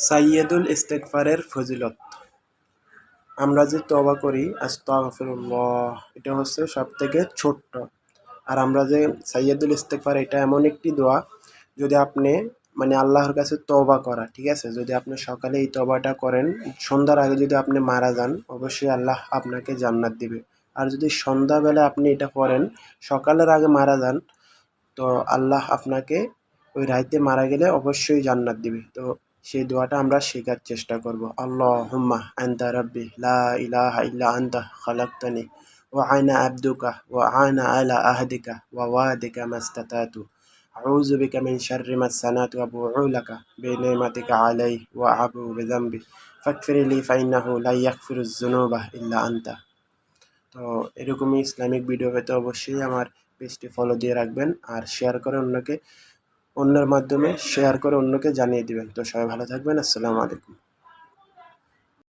সাইয়্যিদুল ইস্তেগফারের ফজিলত। আমরা যে তওবা করি আস্তাগফিরুল্লাহ, এটা হচ্ছে সবথেকে ছোট্ট। আর আমরা যে সাইয়্যিদুল ইস্তেগফার, এটা এমন একটি দোয়া, যদি আপনি আল্লাহর কাছে তওবা করা, ঠিক আছে? যদি আপনি সকালে এই তওবাটা করেন, সন্ধ্যার আগে যদি আপনি মারা যান, অবশ্যই আল্লাহ আপনাকে জান্নাত দিবে। আর যদি সন্ধ্যাবেলা আপনি এটা করেন, সকালের আগে মারা যান, তো আল্লাহ আপনাকে ওই রাইতে মারা গেলে অবশ্যই জান্নাত দিবে। তো সেই দোয়াটা আমরা শেখার চেষ্টা করব। আল্লাহুম্মা আনতা রাব্বি লা ইলাহা ইল্লা আনতা খালাকতানি ওয়া আনা আবদুকা ওয়া আনা আলা আহদিকা ওয়া ওয়াদিকা মাস্তাতাতু আউযু বিকা মিন শাররি মা সানাতু ওয়া আবুউ লাকা বিনিমাতিকা আলাই ওয়া আবু বিযামবি ফাগফিরলি ফাইন্নাহু লা ইয়াগফিরুয যুনুবা ইল্লা আনতা। তো এরকমই ইসলামিক ভিডিও পেতে অবশ্যই আমার পেজটি ফলো দিয়ে রাখবেন, আর শেয়ার করে অন্যের মাধ্যমে শেয়ার করে অন্যকে জানিয়ে দিবেন। তো সবাই ভালো থাকবেন। আসসালামু আলাইকুম।